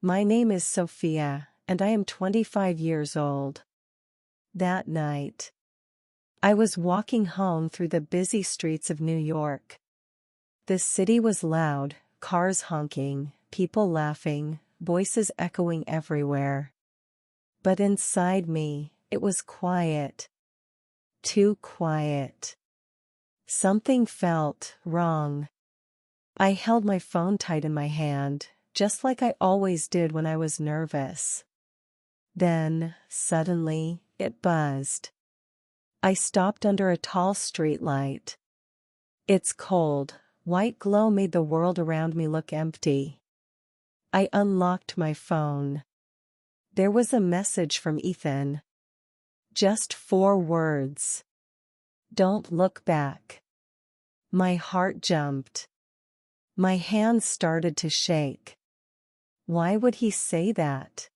My name is Sophia, and I am 25 years old. That night, I was walking home through the busy streets of New York. The city was loud, cars honking, people laughing, voices echoing everywhere. But inside me, it was quiet. Too quiet. Something felt wrong. I held my phone tight in my hand, just like I always did when I was nervous. Then, suddenly, it buzzed. I stopped under a tall streetlight. Its cold, white glow made the world around me look empty. I unlocked my phone. There was a message from Ethan. Just 4 words. Don't look back. My heart jumped. My hands started to shake. Why would he say that?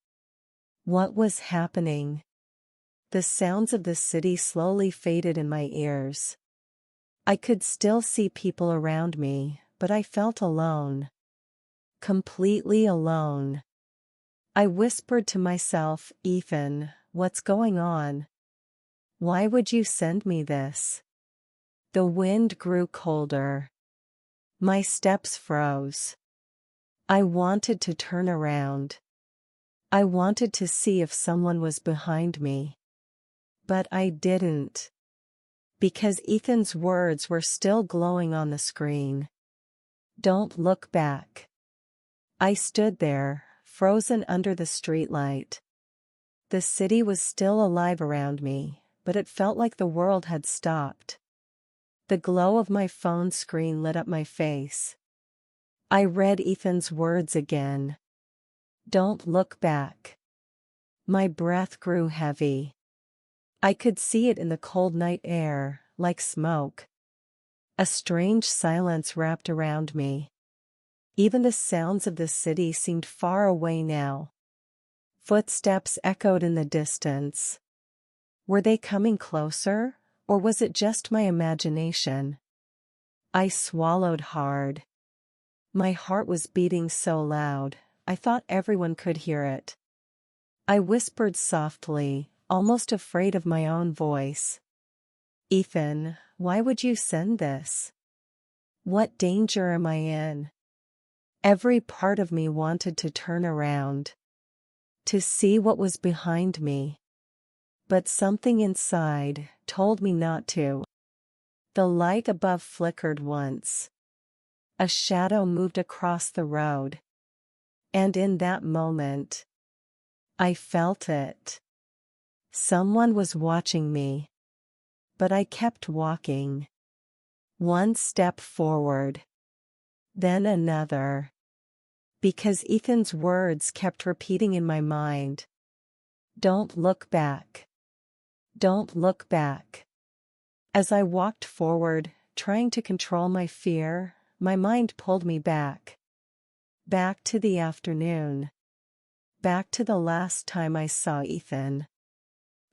What was happening? The sounds of the city slowly faded in my ears. I could still see people around me, but I felt alone. Completely alone. I whispered to myself, Ethan, what's going on? Why would you send me this? The wind grew colder. My steps froze. I wanted to turn around. I wanted to see if someone was behind me. But I didn't. Because Ethan's words were still glowing on the screen. Don't look back. I stood there, frozen under the streetlight. The city was still alive around me, but it felt like the world had stopped. The glow of my phone screen lit up my face. I read Ethan's words again. Don't look back. My breath grew heavy. I could see it in the cold night air, like smoke. A strange silence wrapped around me. Even the sounds of the city seemed far away now. Footsteps echoed in the distance. Were they coming closer, or was it just my imagination? I swallowed hard. My heart was beating so loud, I thought everyone could hear it. I whispered softly, almost afraid of my own voice. Ethan, why would you send this? What danger am I in? Every part of me wanted to turn around. To see what was behind me. But something inside told me not to. The light above flickered once. A shadow moved across the road. And in that moment, I felt it. Someone was watching me. But I kept walking. One step forward. Then another. Because Ethan's words kept repeating in my mind. Don't look back. Don't look back. As I walked forward, trying to control my fear, my mind pulled me back. Back to the afternoon. Back to the last time I saw Ethan.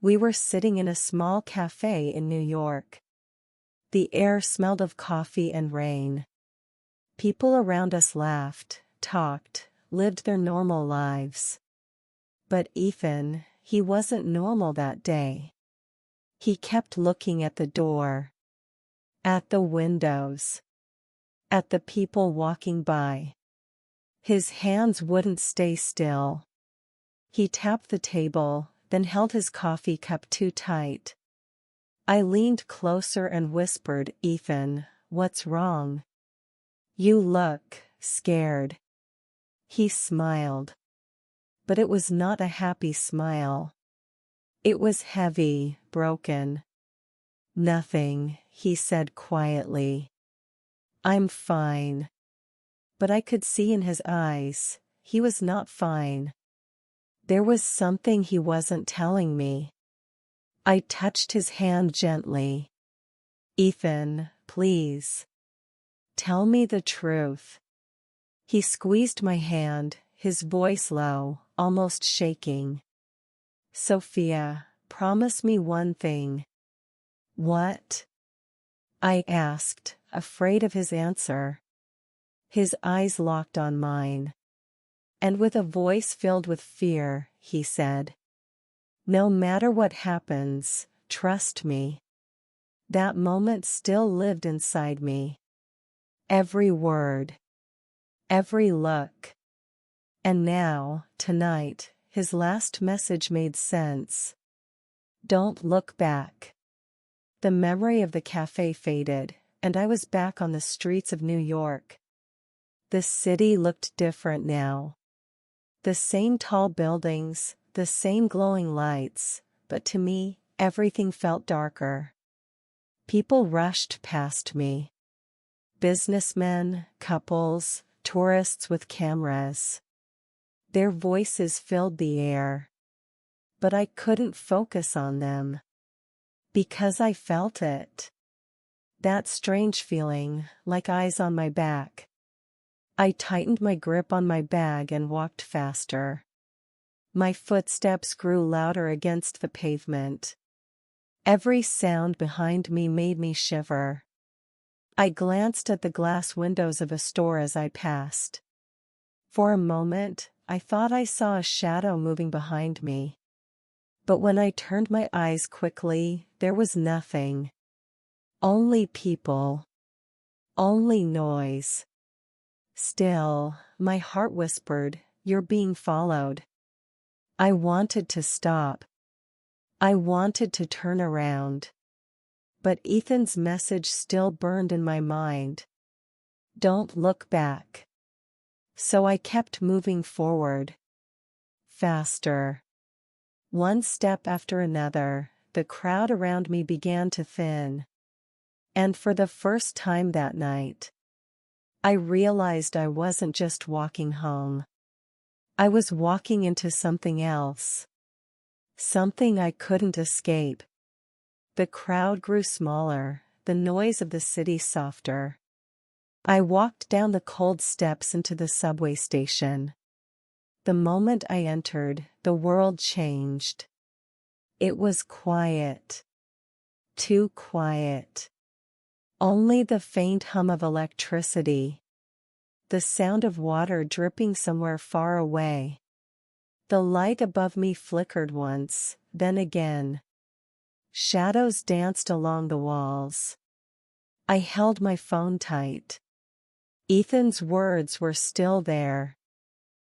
We were sitting in a small cafe in New York. The air smelled of coffee and rain. People around us laughed, talked, lived their normal lives. But Ethan, he wasn't normal that day. He kept looking at the door. At the windows. At the people walking by. His hands wouldn't stay still. He tapped the table, then held his coffee cup too tight. I leaned closer and whispered, Ethan, what's wrong? You look scared. He smiled. But it was not a happy smile. It was heavy, broken. Nothing, he said quietly. I'm fine. But I could see in his eyes, he was not fine. There was something he wasn't telling me. I touched his hand gently. Ethan, please. Tell me the truth. He squeezed my hand, his voice low, almost shaking. Sophia, promise me one thing. What? I asked, afraid of his answer. His eyes locked on mine. And with a voice filled with fear, he said, "No matter what happens, trust me." That moment still lived inside me. Every word, every look. And now, tonight, his last message made sense. Don't look back. The memory of the cafe faded, and I was back on the streets of New York. The city looked different now. The same tall buildings, the same glowing lights, but to me, everything felt darker. People rushed past me. Businessmen, couples, tourists with cameras. Their voices filled the air. But I couldn't focus on them. Because I felt it. That strange feeling, like eyes on my back. I tightened my grip on my bag and walked faster. My footsteps grew louder against the pavement. Every sound behind me made me shiver. I glanced at the glass windows of a store as I passed. For a moment, I thought I saw a shadow moving behind me. But when I turned my eyes quickly, there was nothing. Only people. Only noise. Still, my heart whispered, "You're being followed." I wanted to stop. I wanted to turn around. But Ethan's message still burned in my mind. Don't look back. So I kept moving forward. Faster. One step after another, the crowd around me began to thin. And for the first time that night, I realized I wasn't just walking home. I was walking into something else. Something I couldn't escape. The crowd grew smaller, the noise of the city softer. I walked down the cold steps into the subway station. The moment I entered, the world changed. It was quiet. Too quiet. Only the faint hum of electricity. The sound of water dripping somewhere far away. The light above me flickered once, then again. Shadows danced along the walls. I held my phone tight. Ethan's words were still there.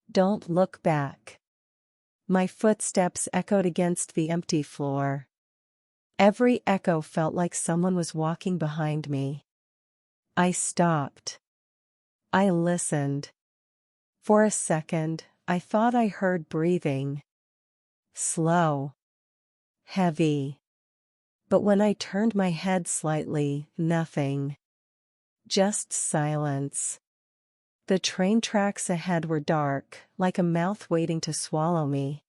Don't look back. My footsteps echoed against the empty floor. Every echo felt like someone was walking behind me. I stopped. I listened. For a second, I thought I heard breathing. Slow. Heavy. But when I turned my head slightly, nothing. Just silence. The train tracks ahead were dark, like a mouth waiting to swallow me.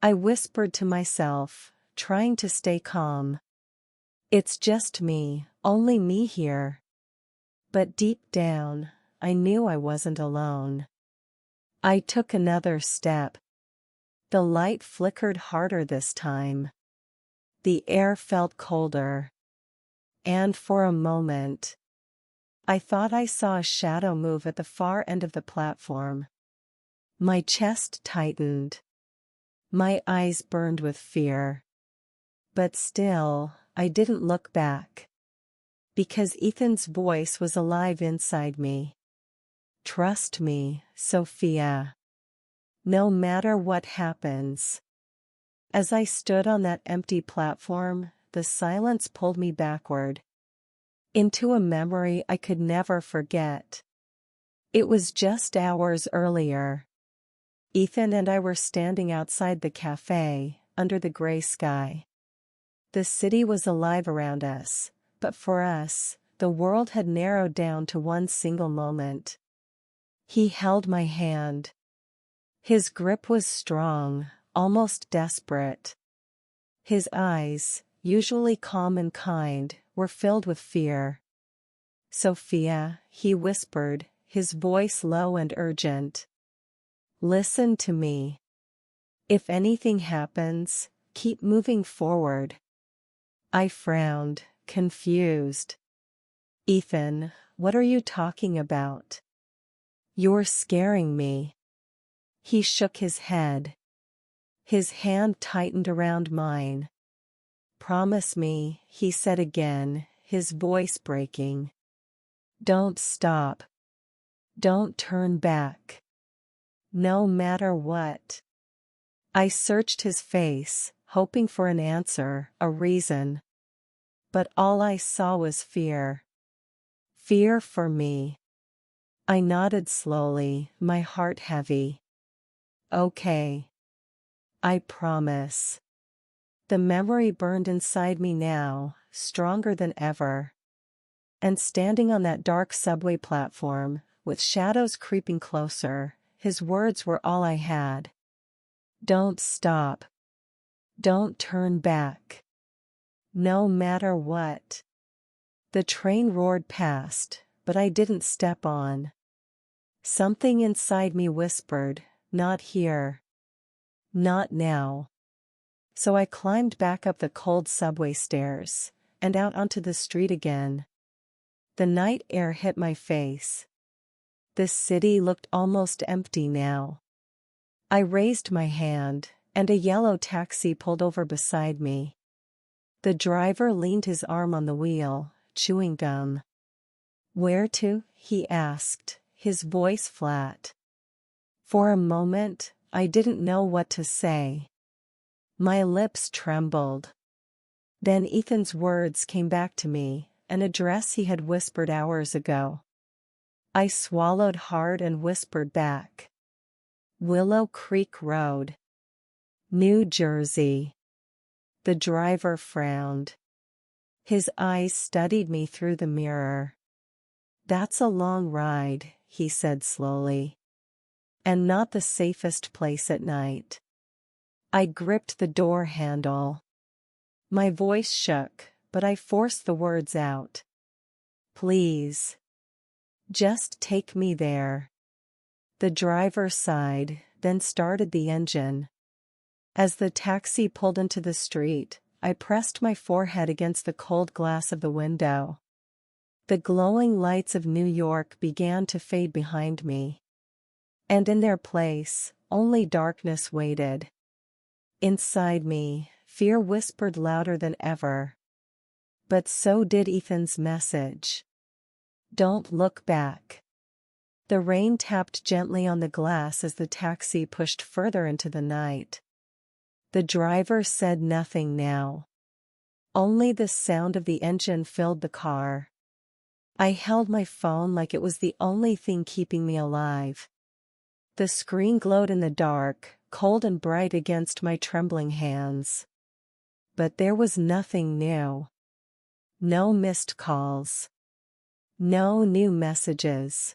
I whispered to myself, trying to stay calm. It's just me, only me here. But deep down, I knew I wasn't alone. I took another step. The light flickered harder this time. The air felt colder. And for a moment, I thought I saw a shadow move at the far end of the platform. My chest tightened. My eyes burned with fear. But still, I didn't look back. Because Ethan's voice was alive inside me. Trust me, Sophia. No matter what happens. As I stood on that empty platform, the silence pulled me backward. Into a memory I could never forget. It was just hours earlier. Ethan and I were standing outside the cafe, under the gray sky. The city was alive around us, but for us, the world had narrowed down to one single moment. He held my hand. His grip was strong, almost desperate. His eyes, usually calm and kind, were filled with fear. Sophia, he whispered, his voice low and urgent. Listen to me. If anything happens, keep moving forward. I frowned, confused. Ethan, what are you talking about? You're scaring me. He shook his head. His hand tightened around mine. "Promise me," he said again, his voice breaking. "Don't stop. Don't turn back. No matter what." I searched his face, hoping for an answer, a reason. But all I saw was fear. Fear for me. I nodded slowly, my heart heavy. "Okay. I promise." The memory burned inside me now, stronger than ever. And standing on that dark subway platform, with shadows creeping closer, his words were all I had. "Don't stop. Don't turn back. No matter what." The train roared past, but I didn't step on. Something inside me whispered, "Not here. Not now." So I climbed back up the cold subway stairs, and out onto the street again. The night air hit my face. The city looked almost empty now. I raised my hand, and a yellow taxi pulled over beside me. The driver leaned his arm on the wheel, chewing gum. "Where to?" he asked, his voice flat. For a moment, I didn't know what to say. My lips trembled. Then Ethan's words came back to me, an address he had whispered hours ago. I swallowed hard and whispered back. "Willow Creek Road, New Jersey." The driver frowned. His eyes studied me through the mirror. "That's a long ride," he said slowly. "And not the safest place at night." I gripped the door handle. My voice shook, but I forced the words out. "Please. Just take me there." The driver sighed, then started the engine. As the taxi pulled into the street, I pressed my forehead against the cold glass of the window. The glowing lights of New York began to fade behind me. And in their place, only darkness waited. Inside me, fear whispered louder than ever. But so did Ethan's message. "Don't look back." The rain tapped gently on the glass as the taxi pushed further into the night. The driver said nothing now. Only the sound of the engine filled the car. I held my phone like it was the only thing keeping me alive. The screen glowed in the dark, cold and bright against my trembling hands. But there was nothing new. No missed calls. No new messages.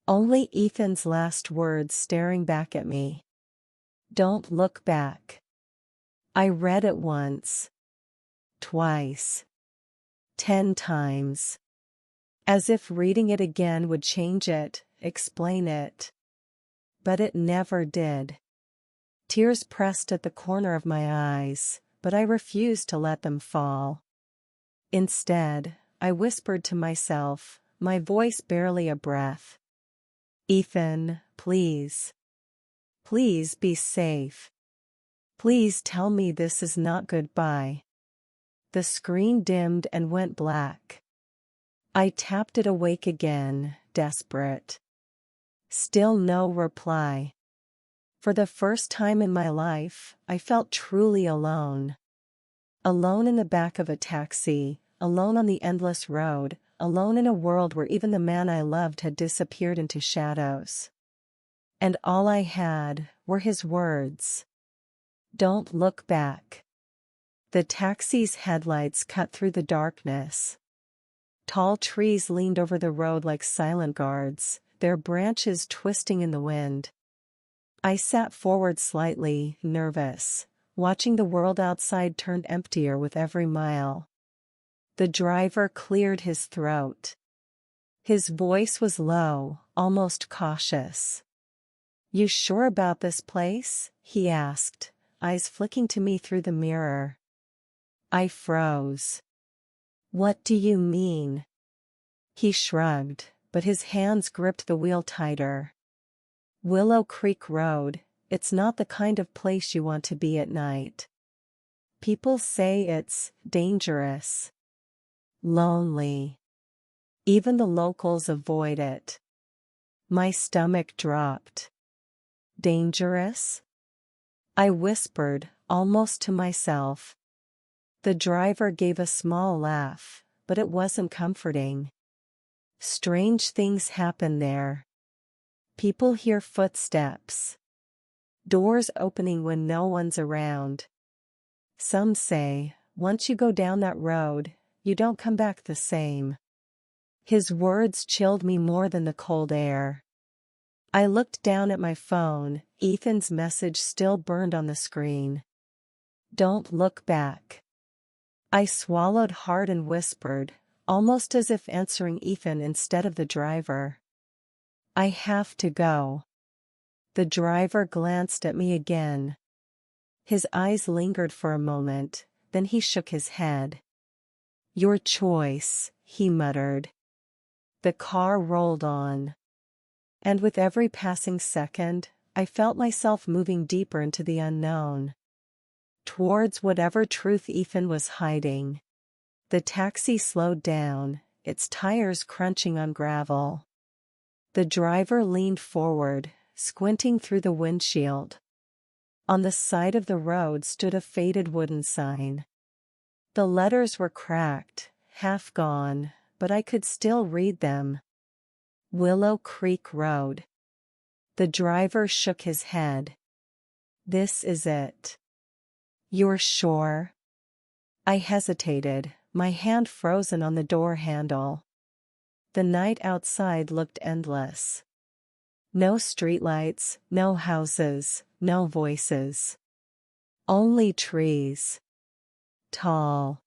Only Ethan's last words staring back at me. "Don't look back." I read it once. Twice. 10 times. As if reading it again would change it, explain it. But it never did. Tears pressed at the corner of my eyes, but I refused to let them fall. Instead, I whispered to myself, my voice barely a breath. "Ethan, please. Please be safe. Please tell me this is not goodbye." The screen dimmed and went black. I tapped it awake again, desperate. Still no reply. For the first time in my life, I felt truly alone. Alone in the back of a taxi, alone on the endless road, alone in a world where even the man I loved had disappeared into shadows. And all I had were his words. "Don't look back." The taxi's headlights cut through the darkness. Tall trees leaned over the road like silent guards, their branches twisting in the wind. I sat forward slightly, nervous, watching the world outside turn emptier with every mile. The driver cleared his throat. His voice was low, almost cautious. "You sure about this place?" he asked, eyes flicking to me through the mirror. I froze. "What do you mean?" He shrugged, but his hands gripped the wheel tighter. Willow Creek Road, it's not the kind of place you want to be at night. People say it's dangerous, lonely. Even the locals avoid it. My stomach dropped. Dangerous? I whispered, almost to myself. The driver gave a small laugh, but it wasn't comforting. Strange things happen there. People hear footsteps. Doors opening when no one's around. Some say, once you go down that road, you don't come back the same. His words chilled me more than the cold air. I looked down at my phone, Ethan's message still burned on the screen. Don't look back. I swallowed hard and whispered, almost as if answering Ethan instead of the driver. I have to go. The driver glanced at me again. His eyes lingered for a moment, then he shook his head. Your choice, he muttered. The car rolled on. And with every passing second, I felt myself moving deeper into the unknown. Towards whatever truth Ethan was hiding. The taxi slowed down, its tires crunching on gravel. The driver leaned forward, squinting through the windshield. On the side of the road stood a faded wooden sign. The letters were cracked, half gone, but I could still read them. Willow Creek Road. The driver shook his head. This is it. You're sure? I hesitated, my hand frozen on the door handle. The night outside looked endless. No streetlights, no houses, no voices. Only trees. Tall.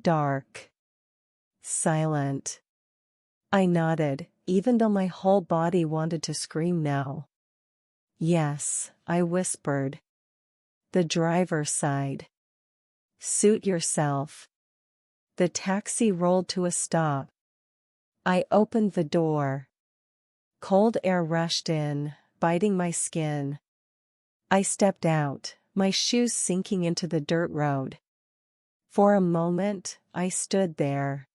Dark. Silent. I nodded, even though my whole body wanted to scream no. Yes, I whispered. The driver sighed. Suit yourself. The taxi rolled to a stop. I opened the door. Cold air rushed in, biting my skin. I stepped out, my shoes sinking into the dirt road. For a moment, I stood there.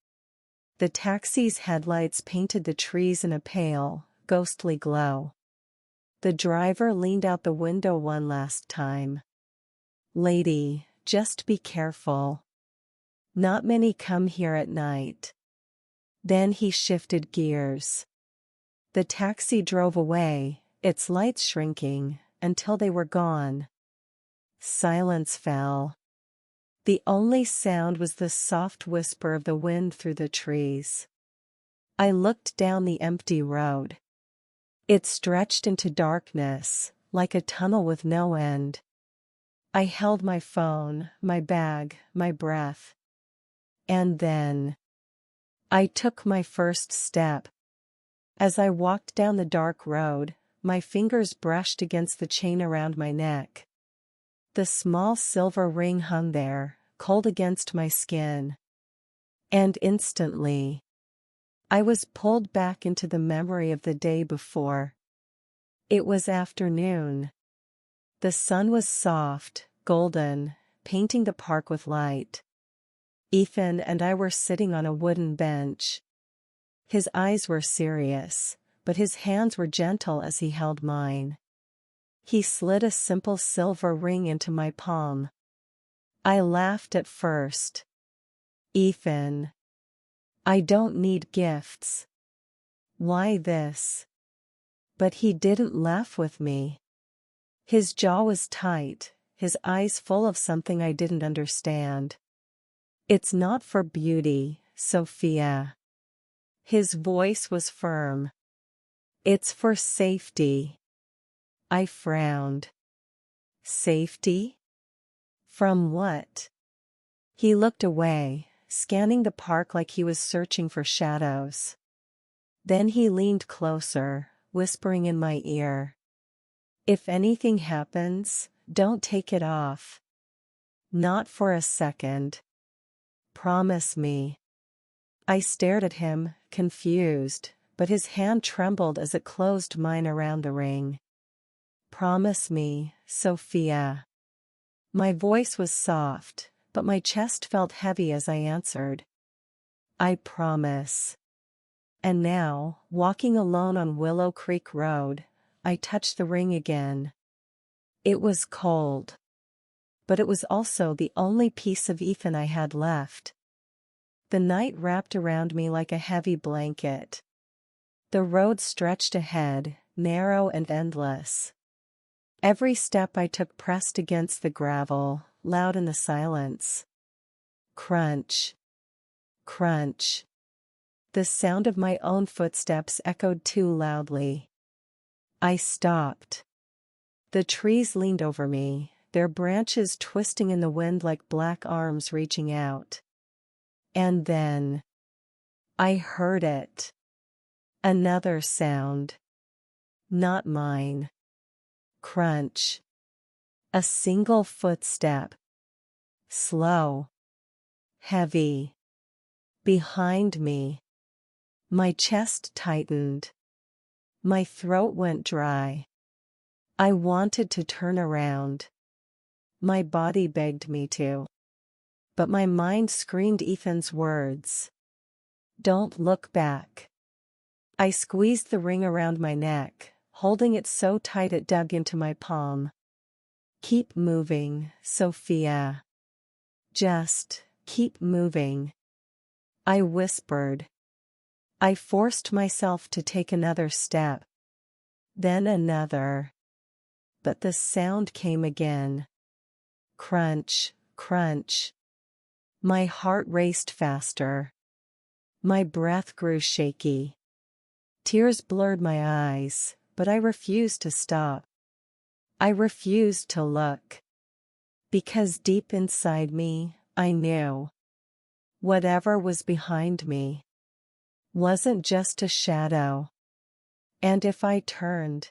The taxi's headlights painted the trees in a pale, ghostly glow. The driver leaned out the window one last time. Lady, just be careful. Not many come here at night. Then he shifted gears. The taxi drove away, its lights shrinking, until they were gone. Silence fell. The only sound was the soft whisper of the wind through the trees. I looked down the empty road. It stretched into darkness, like a tunnel with no end. I held my phone, my bag, my breath. And then I took my first step. As I walked down the dark road, my fingers brushed against the chain around my neck. The small silver ring hung there, cold against my skin. And instantly, I was pulled back into the memory of the day before. It was afternoon. The sun was soft, golden, painting the park with light. Ethan and I were sitting on a wooden bench. His eyes were serious, but his hands were gentle as he held mine. He slid a simple silver ring into my palm. I laughed at first. Ethan, I don't need gifts. Why this? But he didn't laugh with me. His jaw was tight, his eyes full of something I didn't understand. It's not for beauty, Sophia. His voice was firm. It's for safety. I frowned. Safety? From what? He looked away, scanning the park like he was searching for shadows. Then he leaned closer, whispering in my ear. If anything happens, don't take it off. Not for a second. Promise me. I stared at him, confused, but his hand trembled as it closed mine around the ring. "Promise me, Sophia." My voice was soft, but my chest felt heavy as I answered. "I promise." And now, walking alone on Willow Creek Road, I touched the ring again. It was cold. But it was also the only piece of Ethan I had left. The night wrapped around me like a heavy blanket. The road stretched ahead, narrow and endless. Every step I took pressed against the gravel, loud in the silence. Crunch. Crunch. The sound of my own footsteps echoed too loudly. I stopped. The trees leaned over me, their branches twisting in the wind like black arms reaching out. And then I heard it. Another sound. Not mine. Crunch. A single footstep. Slow. Heavy. Behind me. My chest tightened. My throat went dry. I wanted to turn around. My body begged me to. But my mind screamed Ethan's words. "Don't look back." I squeezed the ring around my neck, holding it so tight it dug into my palm. "Keep moving, Sophia. Just keep moving," I whispered. I forced myself to take another step. Then another. But the sound came again. Crunch, crunch. My heart raced faster. My breath grew shaky. Tears blurred my eyes, but I refused to stop. I refused to look. Because deep inside me, I knew. Whatever was behind me wasn't just a shadow. And if I turned,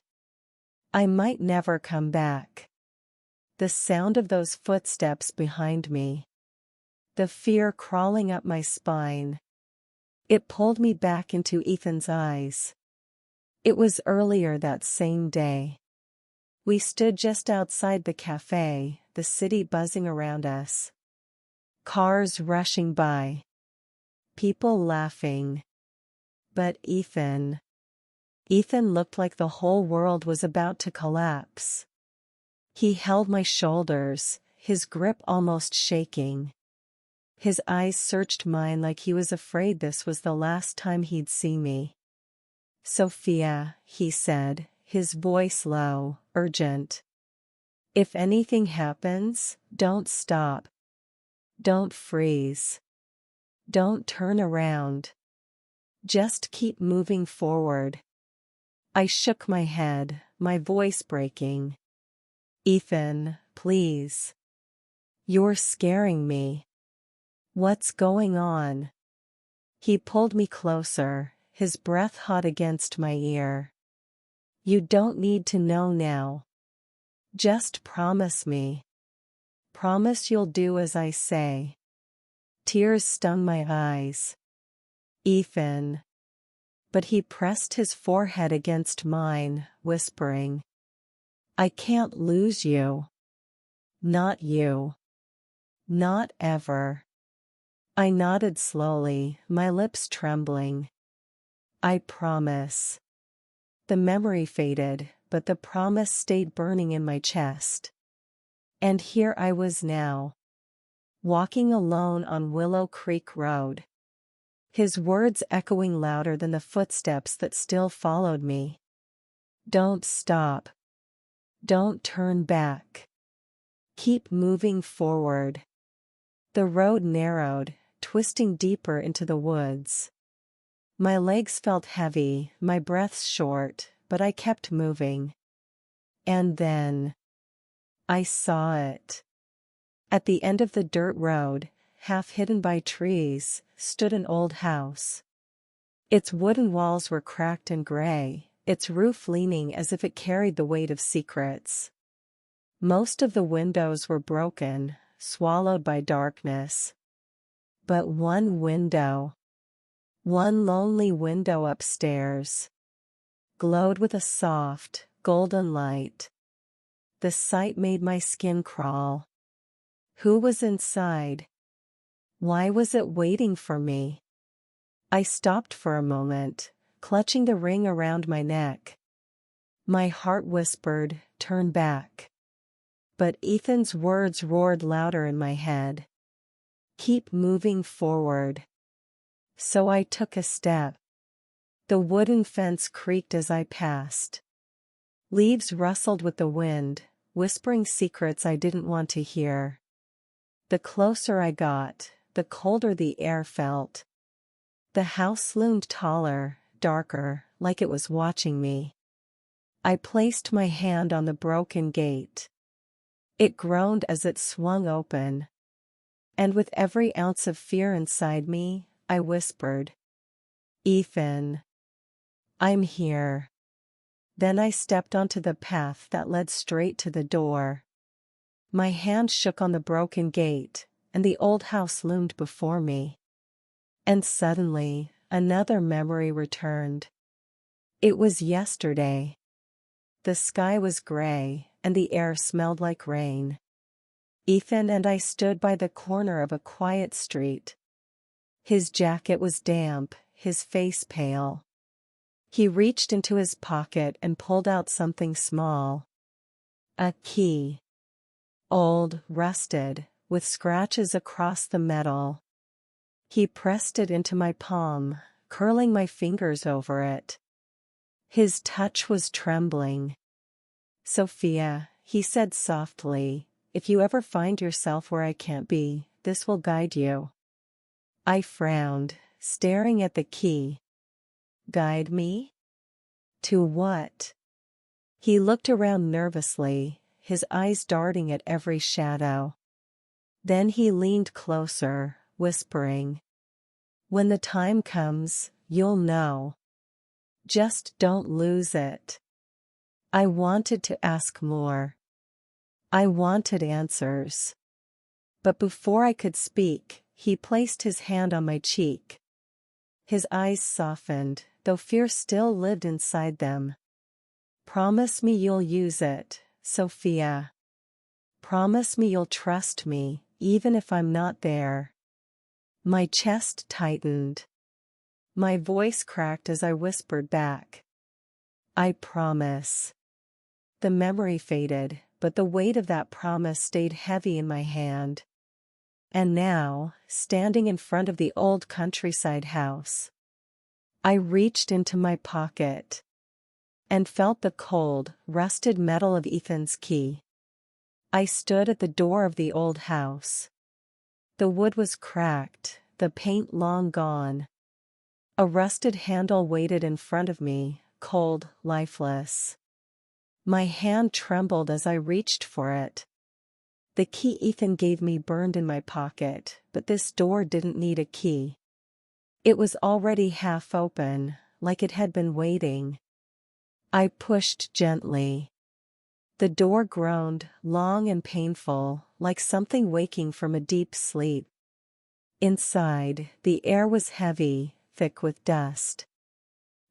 I might never come back. The sound of those footsteps behind me. The fear crawling up my spine. It pulled me back into Ethan's eyes. It was earlier that same day. We stood just outside the cafe, the city buzzing around us. Cars rushing by. People laughing. But Ethan looked like the whole world was about to collapse. He held my shoulders, his grip almost shaking. His eyes searched mine like he was afraid this was the last time he'd see me. "Sophia," he said, his voice low, urgent. "If anything happens, don't stop. Don't freeze. Don't turn around. Just keep moving forward." I shook my head, my voice breaking. "Ethan, please. You're scaring me. What's going on?" He pulled me closer, his breath hot against my ear. "You don't need to know now. Just promise me. Promise you'll do as I say." Tears stung my eyes. "Ethan." But he pressed his forehead against mine, whispering, "I can't lose you. Not you. Not ever." I nodded slowly, my lips trembling. "I promise." The memory faded, but the promise stayed burning in my chest. And here I was now, walking alone on Willow Creek Road. His words echoing louder than the footsteps that still followed me. "Don't stop. Don't turn back. Keep moving forward." The road narrowed, twisting deeper into the woods. My legs felt heavy, my breath short, but I kept moving. And then I saw it. At the end of the dirt road, half hidden by trees, stood an old house. Its wooden walls were cracked and gray, its roof leaning as if it carried the weight of secrets. Most of the windows were broken, swallowed by darkness. But one window, One lonely window upstairs glowed with a soft, golden light. The sight made my skin crawl. Who was inside? Why was it waiting for me? I stopped for a moment, clutching the ring around my neck. My heart whispered, "Turn back." But Ethan's words roared louder in my head. "Keep moving forward." So I took a step. The wooden fence creaked as I passed. Leaves rustled with the wind, whispering secrets I didn't want to hear. The closer I got, the colder the air felt. The house loomed taller, darker, like it was watching me. I placed my hand on the broken gate. It groaned as it swung open. And with every ounce of fear inside me, I whispered, "Ethan, I'm here." Then I stepped onto the path that led straight to the door. My hand shook on the broken gate, and the old house loomed before me. And suddenly, another memory returned. It was yesterday. The sky was gray, and the air smelled like rain. Ethan and I stood by the corner of a quiet street. His jacket was damp, his face pale. He reached into his pocket and pulled out something small. A key. Old, rusted, with scratches across the metal. He pressed it into my palm, curling my fingers over it. His touch was trembling. "Sophia," he said softly, "if you ever find yourself where I can't be, this will guide you." I frowned, staring at the key. Guide me? To what? He looked around nervously, his eyes darting at every shadow. Then he leaned closer, whispering, "When the time comes, you'll know. Just don't lose it." I wanted to ask more. I wanted answers. But before I could speak, he placed his hand on my cheek. His eyes softened, though fear still lived inside them. "Promise me you'll use it, Sophia. Promise me you'll trust me, even if I'm not there." My chest tightened. My voice cracked as I whispered back, "I promise." The memory faded, but the weight of that promise stayed heavy in my hand. And now, standing in front of the old countryside house, I reached into my pocket and felt the cold, rusted metal of Ethan's key. I stood at the door of the old house. The wood was cracked, the paint long gone. A rusted handle waited in front of me, cold, lifeless. My hand trembled as I reached for it. The key Ethan gave me burned in my pocket, but this door didn't need a key. It was already half open, like it had been waiting. I pushed gently. The door groaned, long and painful, like something waking from a deep sleep. Inside, the air was heavy, thick with dust.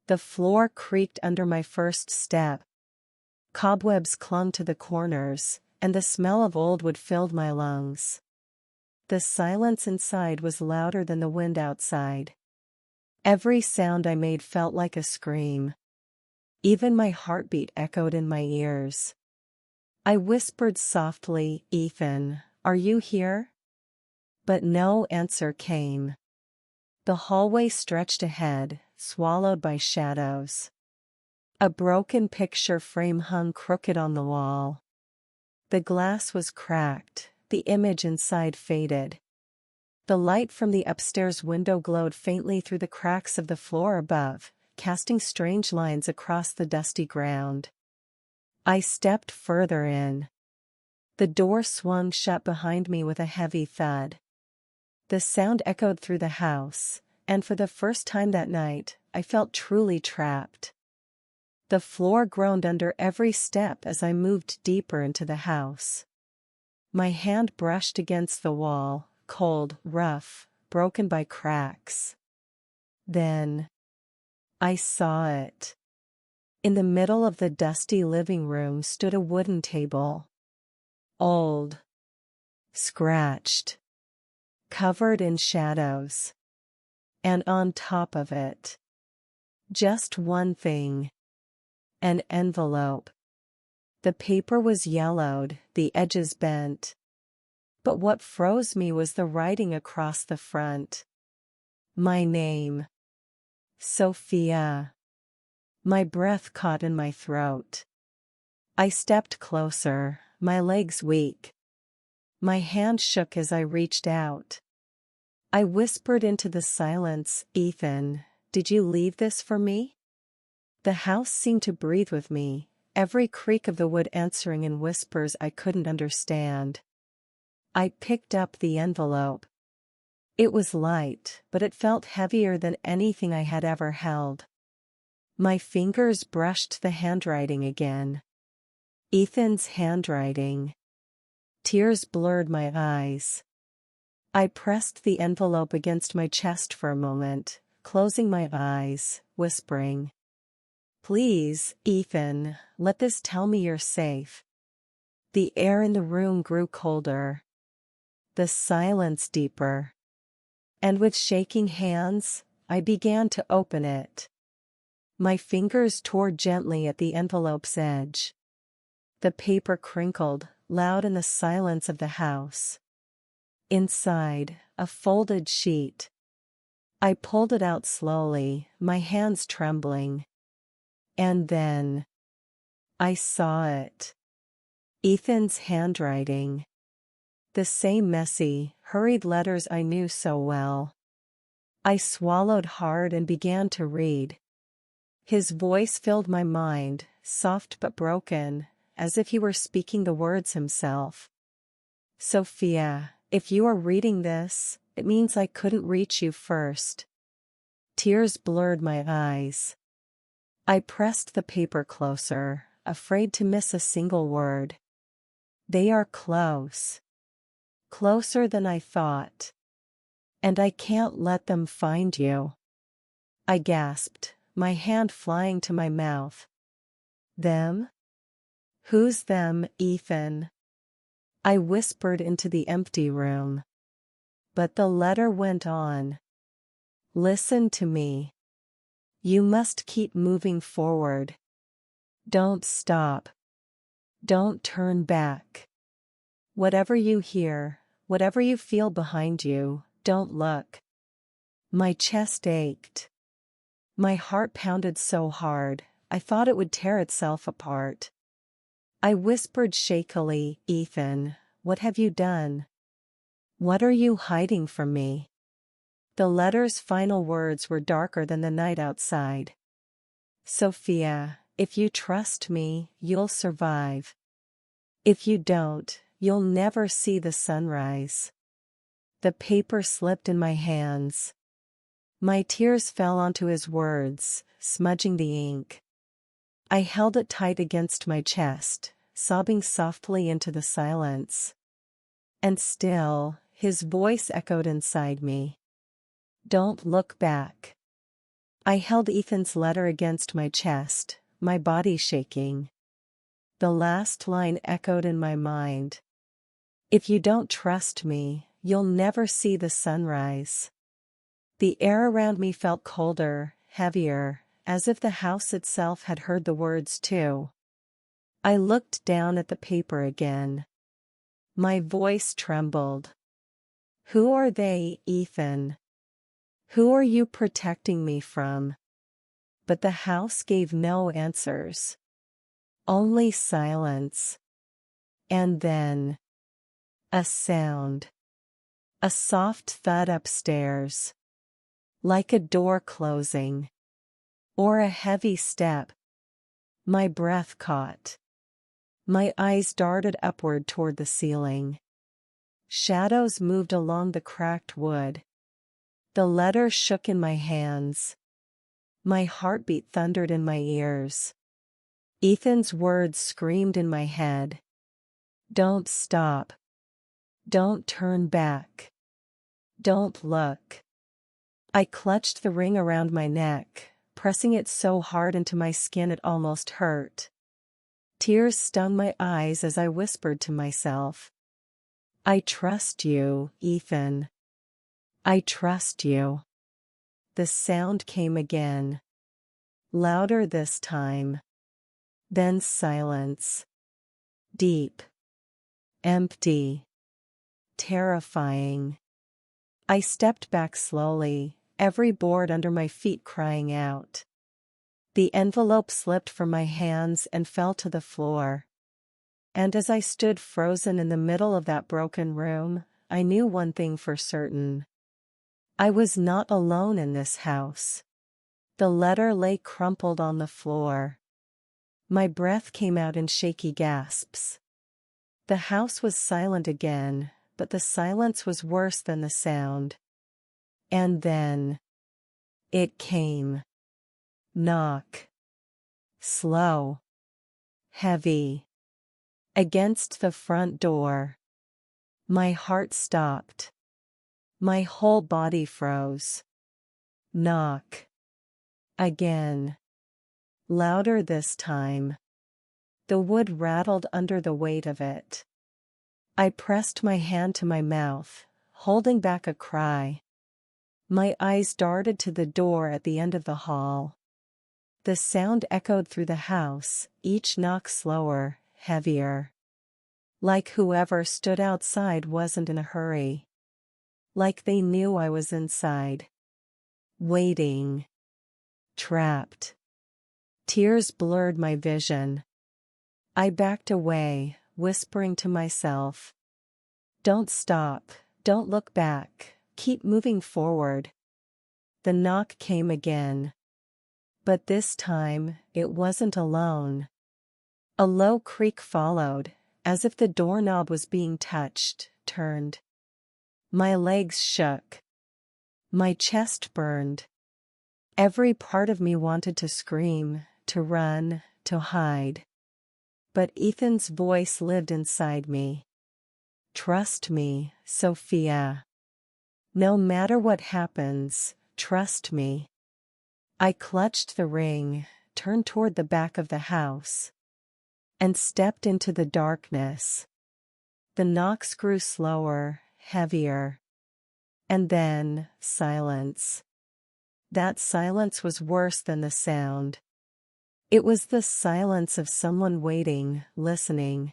The floor creaked under my first step. Cobwebs clung to the corners, and the smell of old wood filled my lungs. The silence inside was louder than the wind outside. Every sound I made felt like a scream. Even my heartbeat echoed in my ears. I whispered softly, "Ethan, are you here?" But no answer came. The hallway stretched ahead, swallowed by shadows. A broken picture frame hung crooked on the wall. The glass was cracked, the image inside faded. The light from the upstairs window glowed faintly through the cracks of the floor above, casting strange lines across the dusty ground. I stepped further in. The door swung shut behind me with a heavy thud. The sound echoed through the house, and for the first time that night, I felt truly trapped. The floor groaned under every step as I moved deeper into the house. My hand brushed against the wall, cold, rough, broken by cracks. Then I saw it. In the middle of the dusty living room stood a wooden table. Old. Scratched. Covered in shadows. And on top of it, just one thing. An envelope. The paper was yellowed, the edges bent. But what froze me was the writing across the front. My name. Sophia. My breath caught in my throat. I stepped closer, my legs weak. My hand shook as I reached out. I whispered into the silence, "Ethan, did you leave this for me?" The house seemed to breathe with me, every creak of the wood answering in whispers I couldn't understand. I picked up the envelope. It was light, but it felt heavier than anything I had ever held. My fingers brushed the handwriting again. Ethan's handwriting. Tears blurred my eyes. I pressed the envelope against my chest for a moment, closing my eyes, whispering, "Please, Ethan, let this tell me you're safe." The air in the room grew colder. The silence deeper. And with shaking hands, I began to open it. My fingers tore gently at the envelope's edge. The paper crinkled, loud in the silence of the house. Inside, a folded sheet. I pulled it out slowly, my hands trembling. And then I saw it. Ethan's handwriting. The same messy, hurried letters I knew so well. I swallowed hard and began to read. His voice filled my mind, soft but broken, as if he were speaking the words himself. "Sophia, if you are reading this, it means I couldn't reach you first." Tears blurred my eyes. I pressed the paper closer, afraid to miss a single word. "They are close. Closer than I thought. And I can't let them find you." I gasped, my hand flying to my mouth. "Them? Who's them, Ethan?" I whispered into the empty room. But the letter went on. "Listen to me. You must keep moving forward. Don't stop. Don't turn back. Whatever you hear, whatever you feel behind you, don't look." My chest ached. My heart pounded so hard, I thought it would tear itself apart. I whispered shakily, "Ethan, what have you done? What are you hiding from me?" The letter's final words were darker than the night outside. "Sophia, if you trust me, you'll survive. If you don't, you'll never see the sunrise." The paper slipped in my hands. My tears fell onto his words, smudging the ink. I held it tight against my chest, sobbing softly into the silence. And still, his voice echoed inside me. "Don't look back." I held Ethan's letter against my chest, my body shaking. The last line echoed in my mind. "If you don't trust me, you'll never see the sunrise." The air around me felt colder, heavier, as if the house itself had heard the words too. I looked down at the paper again. My voice trembled. "Who are they, Ethan? Who are you protecting me from?" But the house gave no answers. Only silence. And then a sound. A soft thud upstairs. Like a door closing. Or a heavy step. My breath caught. My eyes darted upward toward the ceiling. Shadows moved along the cracked wood. The letter shook in my hands. My heartbeat thundered in my ears. Ethan's words screamed in my head. "Don't stop. Don't turn back. Don't look." I clutched the ring around my neck, pressing it so hard into my skin it almost hurt. Tears stung my eyes as I whispered to myself, "I trust you, Ethan. I trust you." The sound came again. Louder this time. Then silence. Deep. Empty. Terrifying. I stepped back slowly, every board under my feet crying out. The envelope slipped from my hands and fell to the floor. And as I stood frozen in the middle of that broken room, I knew one thing for certain. I was not alone in this house. The letter lay crumpled on the floor. My breath came out in shaky gasps. The house was silent again, but the silence was worse than the sound. And then it came. Knock. Slow. Heavy. Against the front door. My heart stopped. My whole body froze. Knock. Again. Louder this time. The wood rattled under the weight of it. I pressed my hand to my mouth, holding back a cry. My eyes darted to the door at the end of the hall. The sound echoed through the house, each knock slower, heavier. Like whoever stood outside wasn't in a hurry. Like they knew I was inside. Waiting. Trapped. Tears blurred my vision. I backed away, whispering to myself, "Don't stop, don't look back, keep moving forward." The knock came again. But this time, it wasn't alone. A low creak followed, as if the doorknob was being touched, turned. My legs shook. My chest burned. Every part of me wanted to scream, to run, to hide. But Ethan's voice lived inside me. "Trust me, Sophia. No matter what happens, trust me." I clutched the ring, turned toward the back of the house, and stepped into the darkness. The knocks grew slower, heavier. And then, silence. That silence was worse than the sound. It was the silence of someone waiting, listening.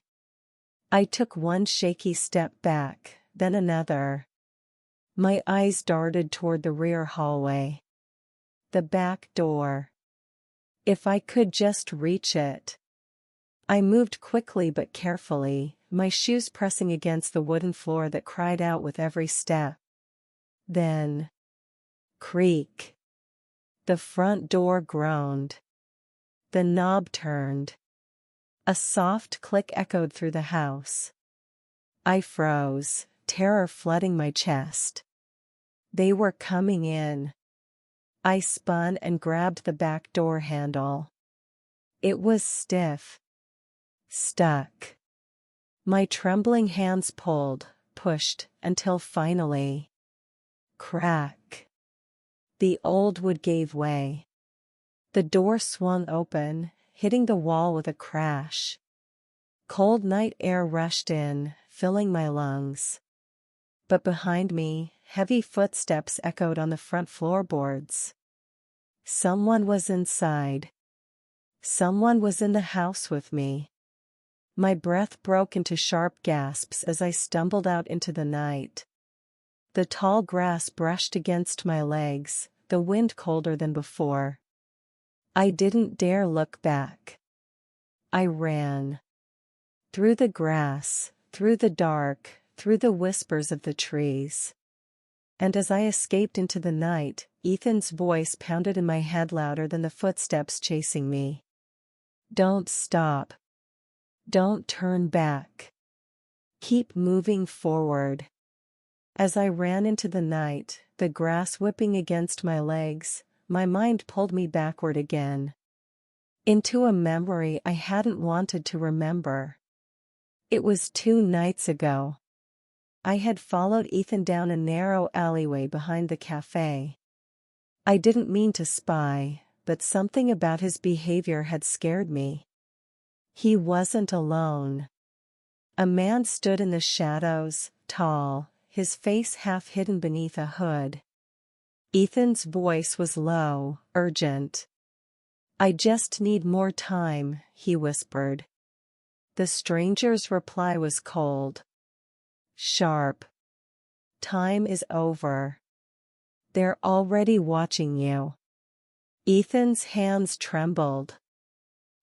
I took one shaky step back, then another. My eyes darted toward the rear hallway. The back door. If I could just reach it. I moved quickly but carefully, my shoes pressing against the wooden floor that cried out with every step. Then. Creak. The front door groaned. The knob turned. A soft click echoed through the house. I froze, terror flooding my chest. They were coming in. I spun and grabbed the back door handle. It was stiff. Stuck. My trembling hands pulled, pushed, until finally. Crack. The old wood gave way. The door swung open, hitting the wall with a crash. Cold night air rushed in, filling my lungs. But behind me, heavy footsteps echoed on the front floorboards. Someone was inside. Someone was in the house with me. My breath broke into sharp gasps as I stumbled out into the night. The tall grass brushed against my legs, the wind colder than before. I didn't dare look back. I ran. Through the grass, through the dark, through the whispers of the trees. And as I escaped into the night, Ethan's voice pounded in my head louder than the footsteps chasing me. "Don't stop. Don't turn back. Keep moving forward." As I ran into the night, the grass whipping against my legs, my mind pulled me backward again. Into a memory I hadn't wanted to remember. It was 2 nights ago. I had followed Ethan down a narrow alleyway behind the cafe. I didn't mean to spy, but something about his behavior had scared me. He wasn't alone. A man stood in the shadows, tall, his face half hidden beneath a hood. Ethan's voice was low, urgent. "I just need more time," he whispered. The stranger's reply was cold. Sharp. "Time is over. They're already watching you." Ethan's hands trembled.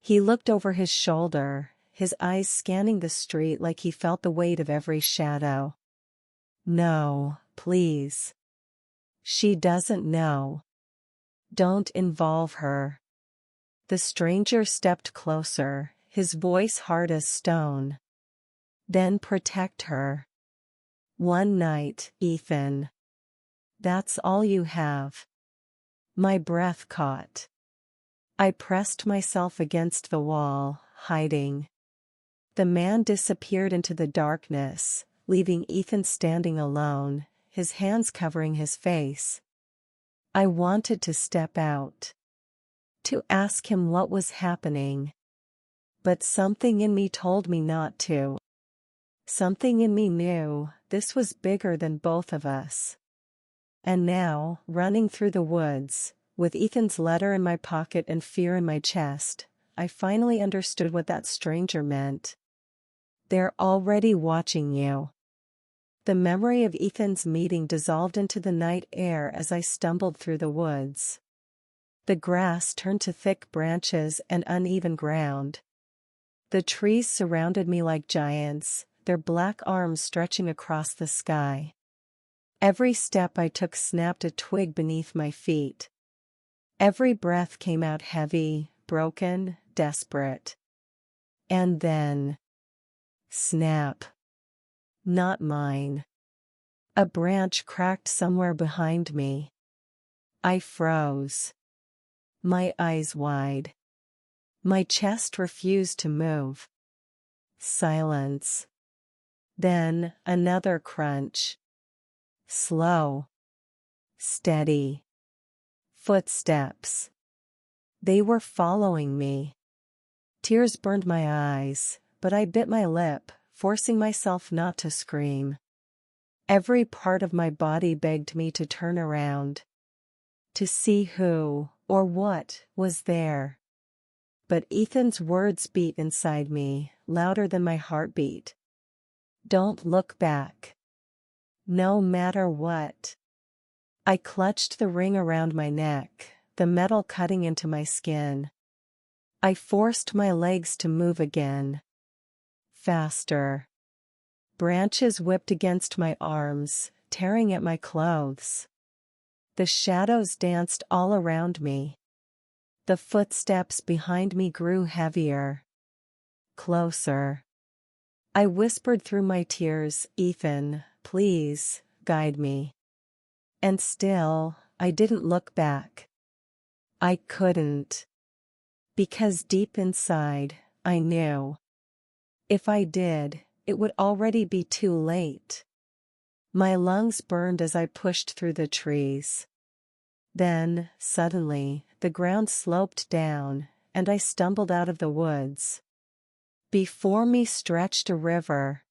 He looked over his shoulder, his eyes scanning the street like he felt the weight of every shadow. "No, please. She doesn't know. Don't involve her." The stranger stepped closer, his voice hard as stone. "Then protect her. One night, Ethan. That's all you have." My breath caught. I pressed myself against the wall, hiding. The man disappeared into the darkness, leaving Ethan standing alone, his hands covering his face. I wanted to step out, to ask him what was happening. But something in me told me not to. Something in me knew this was bigger than both of us. And now, running through the woods, with Ethan's letter in my pocket and fear in my chest, I finally understood what that stranger meant. "They're already watching you." The memory of Ethan's meeting dissolved into the night air as I stumbled through the woods. The grass turned to thick branches and uneven ground. The trees surrounded me like giants, their black arms stretching across the sky. Every step I took snapped a twig beneath my feet. Every breath came out heavy, broken, desperate. And then... snap. Not mine. A branch cracked somewhere behind me. I froze. My eyes wide. My chest refused to move. Silence. Then another crunch. Slow. Steady. Footsteps. They were following me. Tears burned my eyes, but I bit my lip, forcing myself not to scream. Every part of my body begged me to turn around, to see who, or what, was there. But Ethan's words beat inside me, louder than my heartbeat. "Don't look back. No matter what." I clutched the ring around my neck, the metal cutting into my skin. I forced my legs to move again. Faster. Branches whipped against my arms, tearing at my clothes. The shadows danced all around me. The footsteps behind me grew heavier. Closer. I whispered through my tears, "Ethan, please, guide me." And still, I didn't look back. I couldn't. Because deep inside, I knew. If I did, it would already be too late. My lungs burned as I pushed through the trees. Then, suddenly, the ground sloped down, and I stumbled out of the woods. Before me stretched a river.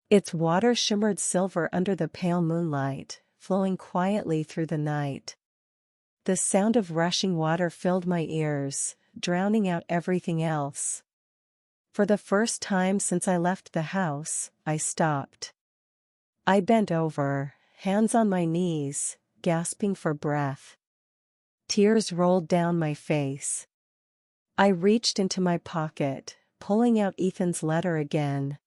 Its water shimmered silver under the pale moonlight, flowing quietly through the night. The sound of rushing water filled my ears, drowning out everything else. For the first time since I left the house, I stopped. I bent over, hands on my knees, gasping for breath. Tears rolled down my face. I reached into my pocket, pulling out Ethan's letter again.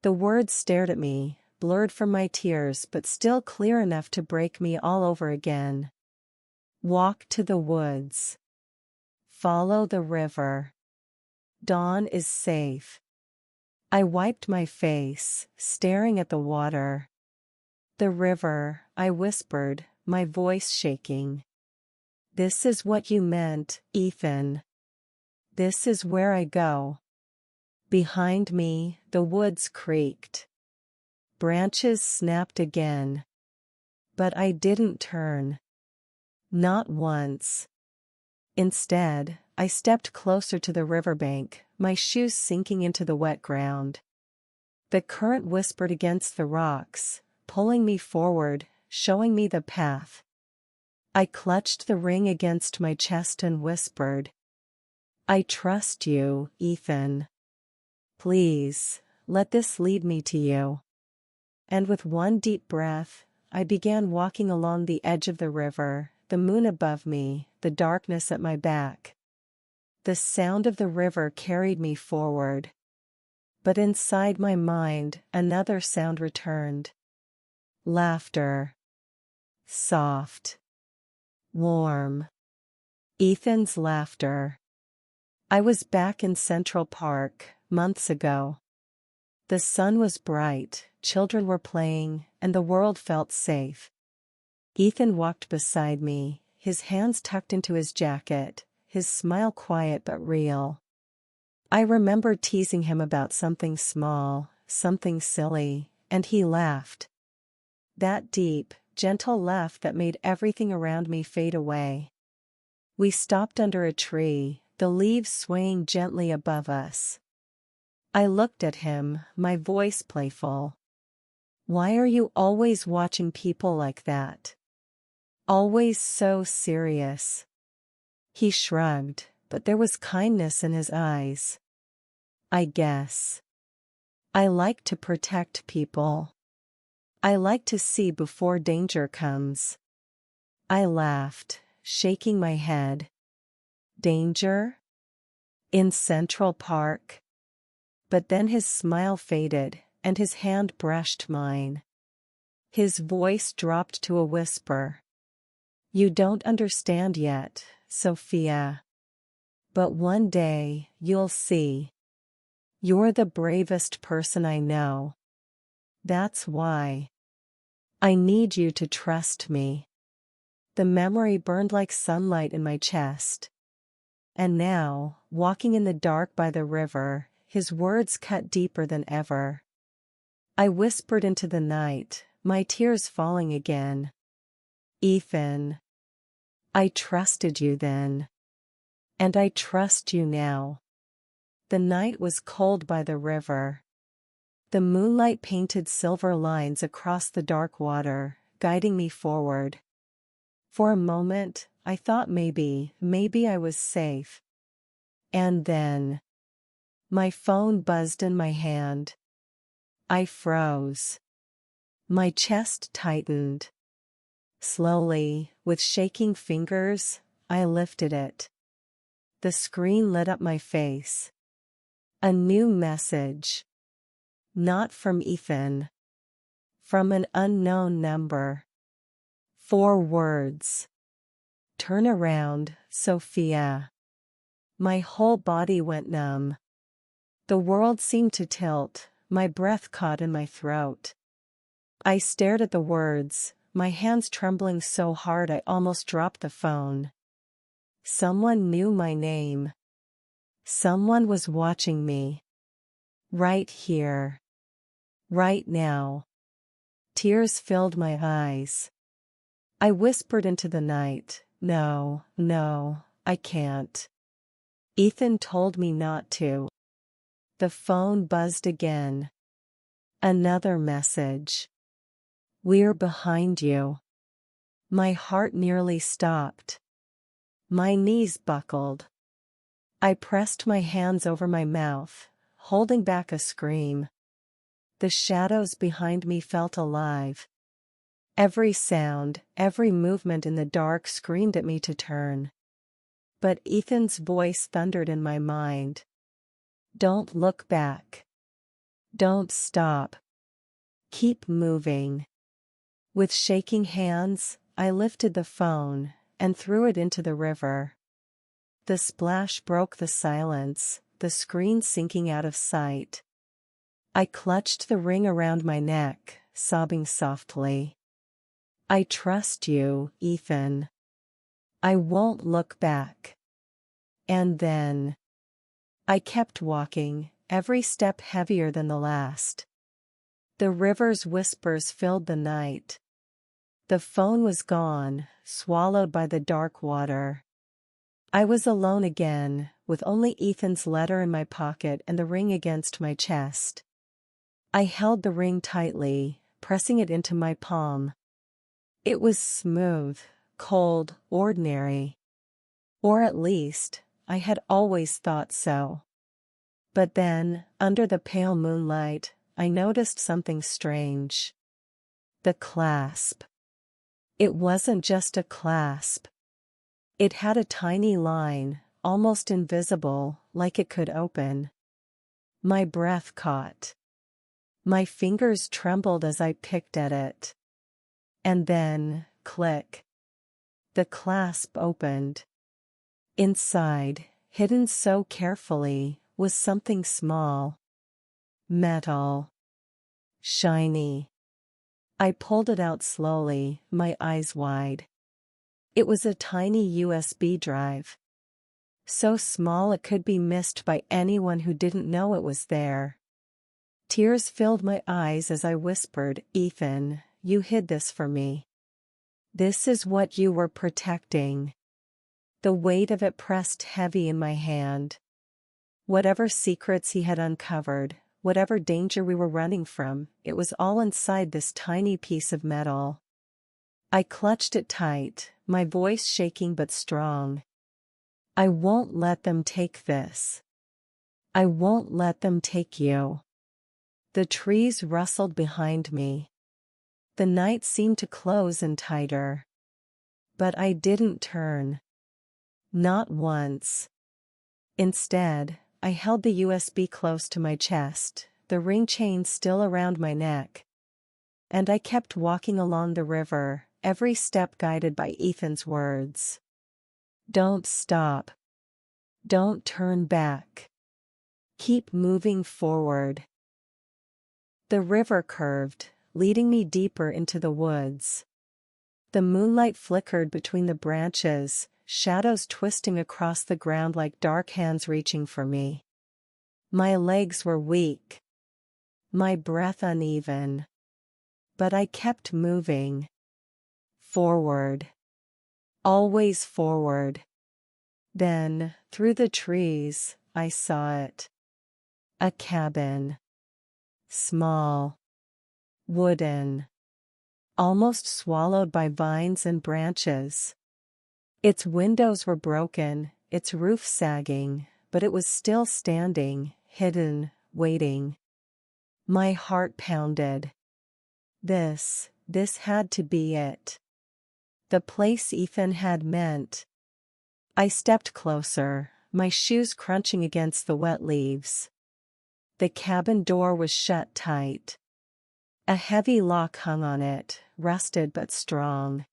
The words stared at me, blurred from my tears but still clear enough to break me all over again. Walk to the woods. Follow the river. Dawn is safe. I wiped my face, staring at the water. "The river," I whispered, my voice shaking. "This is what you meant, Ethan. This is where I go." Behind me, the woods creaked. Branches snapped again. But I didn't turn. Not once. Instead, I stepped closer to the riverbank, my shoes sinking into the wet ground. The current whispered against the rocks, pulling me forward, showing me the path. I clutched the ring against my chest and whispered, "I trust you, Ethan. Please, let this lead me to you." And with one deep breath, I began walking along the edge of the river, the moon above me, the darkness at my back. The sound of the river carried me forward. But inside my mind, another sound returned. Laughter. Soft. Warm. Ethan's laughter. I was back in Central Park, months ago. The sun was bright, children were playing, and the world felt safe. Ethan walked beside me, his hands tucked into his jacket, his smile quiet but real. I remember teasing him about something small, something silly, and he laughed. That deep, gentle laugh that made everything around me fade away. We stopped under a tree, the leaves swaying gently above us. I looked at him, my voice playful. "Why are you always watching people like that? Always so serious?" He shrugged, but there was kindness in his eyes. "I guess. I like to protect people. I like to see before danger comes." I laughed, shaking my head. Danger? In Central Park? But then his smile faded, and his hand brushed mine. His voice dropped to a whisper. "You don't understand yet, Sophia. But one day, you'll see. You're the bravest person I know. That's why. I need you to trust me." The memory burned like sunlight in my chest. And now, walking in the dark by the river, his words cut deeper than ever. I whispered into the night, my tears falling again. "Ethan. I trusted you then. And I trust you now." The night was cold by the river. The moonlight painted silver lines across the dark water, guiding me forward. For a moment, I thought maybe I was safe. And then, my phone buzzed in my hand. I froze. My chest tightened. Slowly, with shaking fingers, I lifted it. The screen lit up my face. A new message. Not from Ethan. From an unknown number. 4 words. "Turn around, Sophia." My whole body went numb. The world seemed to tilt, my breath caught in my throat. I stared at the words, my hands trembling so hard I almost dropped the phone. Someone knew my name. Someone was watching me. Right here. Right now. Tears filled my eyes. I whispered into the night, "No, I can't." Ethan told me not to. The phone buzzed again. Another message. "We're behind you." My heart nearly stopped. My knees buckled. I pressed my hands over my mouth, holding back a scream. The shadows behind me felt alive. Every sound, every movement in the dark screamed at me to turn. But Ethan's voice thundered in my mind. "Don't look back. Don't stop. Keep moving." With shaking hands, I lifted the phone and threw it into the river. The splash broke the silence, the screen sinking out of sight. I clutched the ring around my neck, sobbing softly. "I trust you, Ethan. I won't look back." And then, I kept walking, every step heavier than the last. The river's whispers filled the night. The phone was gone, swallowed by the dark water. I was alone again, with only Ethan's letter in my pocket and the ring against my chest. I held the ring tightly, pressing it into my palm. It was smooth, cold, ordinary. Or at least, I had always thought so. But then, under the pale moonlight, I noticed something strange. The clasp. It wasn't just a clasp. It had a tiny line, almost invisible, like it could open. My breath caught. My fingers trembled as I picked at it. And then, click. The clasp opened. Inside, hidden so carefully, was something small. Metal. Shiny. I pulled it out slowly, my eyes wide. It was a tiny USB drive. So small it could be missed by anyone who didn't know it was there. Tears filled my eyes as I whispered, "Ethan, you hid this for me. This is what you were protecting." The weight of it pressed heavy in my hand. Whatever secrets he had uncovered, whatever danger we were running from, it was all inside this tiny piece of metal. I clutched it tight, my voice shaking but strong. "I won't let them take this. I won't let them take you." The trees rustled behind me. The night seemed to close in tighter. But I didn't turn. Not once. Instead, I held the USB close to my chest, the ring chain still around my neck. And I kept walking along the river, every step guided by Ethan's words. "Don't stop. Don't turn back. Keep moving forward." The river curved, leading me deeper into the woods. The moonlight flickered between the branches, shadows twisting across the ground like dark hands reaching for me. My legs were weak. My breath uneven. But I kept moving. Forward. Always forward. Then, through the trees, I saw it. A cabin. Small. Wooden. Almost swallowed by vines and branches. Its windows were broken, its roof sagging, but it was still standing, hidden, waiting. My heart pounded. This had to be it. The place Ethan had meant. I stepped closer, my shoes crunching against the wet leaves. The cabin door was shut tight. A heavy lock hung on it, rusted but strong.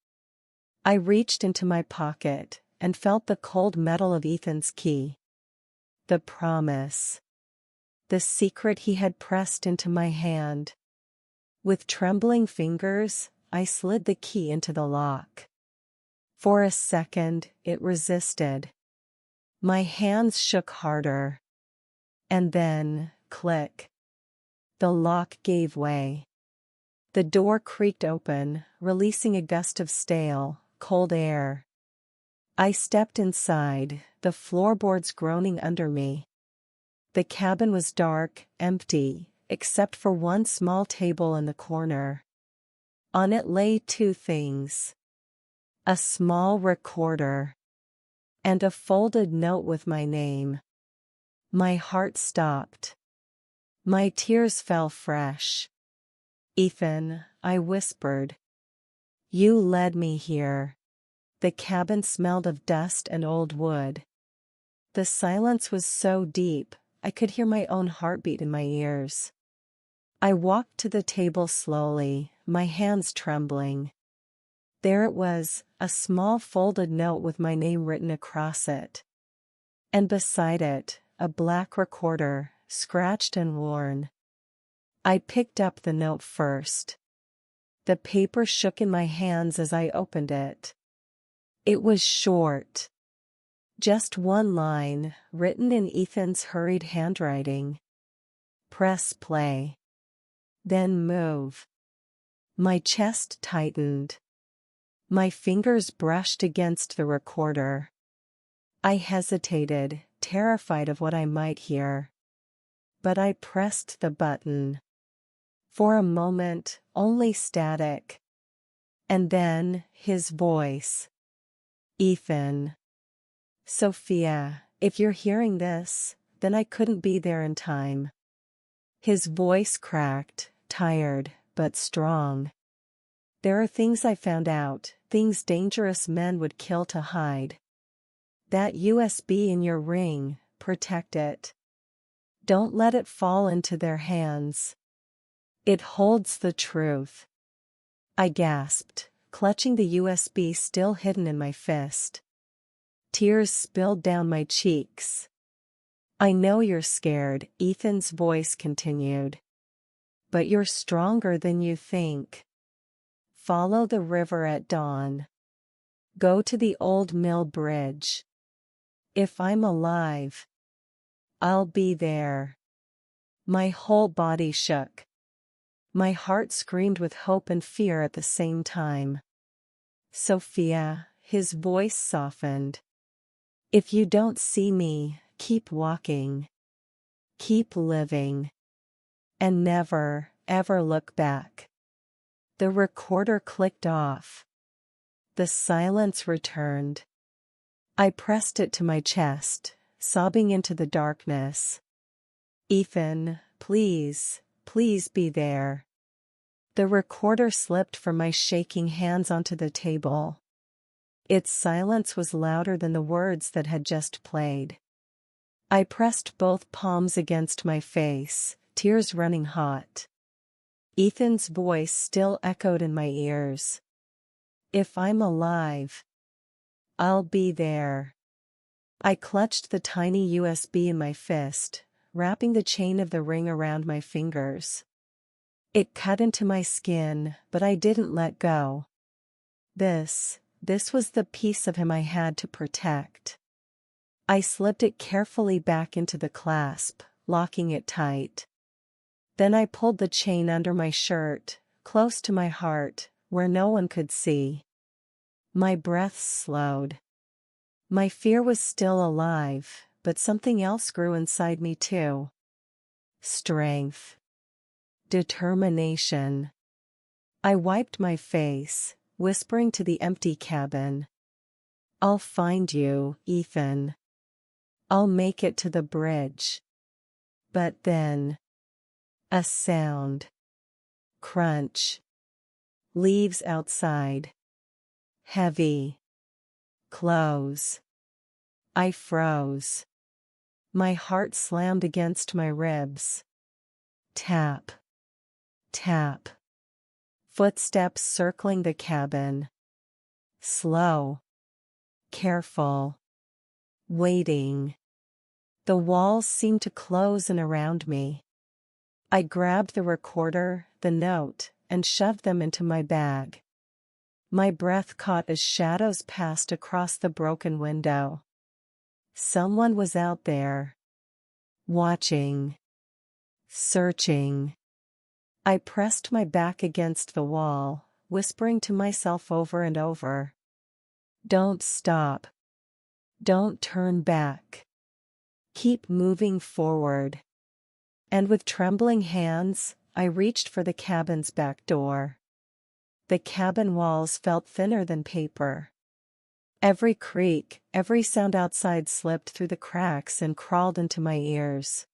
I reached into my pocket and felt the cold metal of Ethan's key. The promise. The secret he had pressed into my hand. With trembling fingers, I slid the key into the lock. For a second, it resisted. My hands shook harder. And then, click. The lock gave way. The door creaked open, releasing a gust of stale, cold air. I stepped inside, the floorboards groaning under me. The cabin was dark, empty, except for one small table in the corner. On it lay two things. A small recorder. And a folded note with my name. My heart stopped. My tears fell fresh. "Ethan," I whispered. "You led me here." The cabin smelled of dust and old wood. The silence was so deep, I could hear my own heartbeat in my ears. I walked to the table slowly, my hands trembling. There it was, a small folded note with my name written across it. And beside it, a black recorder, scratched and worn. I picked up the note first. The paper shook in my hands as I opened it. It was short. Just one line, written in Ethan's hurried handwriting. "Press play. Then move." My chest tightened. My fingers brushed against the recorder. I hesitated, terrified of what I might hear. But I pressed the button. For a moment, only static. And then, his voice. Ethan. Sophia, if you're hearing this, then I couldn't be there in time. His voice cracked, tired, but strong. There are things I found out, things dangerous men would kill to hide. That USB in your ring, protect it. Don't let it fall into their hands. It holds the truth. I gasped, clutching the USB still hidden in my fist. Tears spilled down my cheeks. I know you're scared, Ethan's voice continued. But you're stronger than you think. Follow the river at dawn. Go to the old mill bridge. If I'm alive, I'll be there. My whole body shook. My heart screamed with hope and fear at the same time. Sophia, his voice softened. If you don't see me, keep walking. Keep living. And never, ever look back. The recorder clicked off. The silence returned. I pressed it to my chest, sobbing into the darkness. Ethan, please, please be there. The recorder slipped from my shaking hands onto the table. Its silence was louder than the words that had just played. I pressed both palms against my face, tears running hot. Ethan's voice still echoed in my ears. If I'm alive, I'll be there. I clutched the tiny USB in my fist, wrapping the chain of the ring around my fingers. It cut into my skin, but I didn't let go. This was the piece of him I had to protect. I slipped it carefully back into the clasp, locking it tight. Then I pulled the chain under my shirt, close to my heart, where no one could see. My breath slowed. My fear was still alive, but something else grew inside me too. Strength. Determination. I wiped my face, whispering to the empty cabin. I'll find you, Ethan. I'll make it to the bridge. But then, a sound. Crunch. Leaves outside. Heavy. Close. I froze. My heart slammed against my ribs. Tap. Tap. Footsteps circling the cabin. Slow. Careful. Waiting. The walls seemed to close in around me. I grabbed the recorder, the note, and shoved them into my bag. My breath caught as shadows passed across the broken window. Someone was out there. Watching. Searching. I pressed my back against the wall, whispering to myself over and over. Don't stop. Don't turn back. Keep moving forward. And with trembling hands, I reached for the cabin's back door. The cabin walls felt thinner than paper. Every creak, every sound outside slipped through the cracks and crawled into my ears.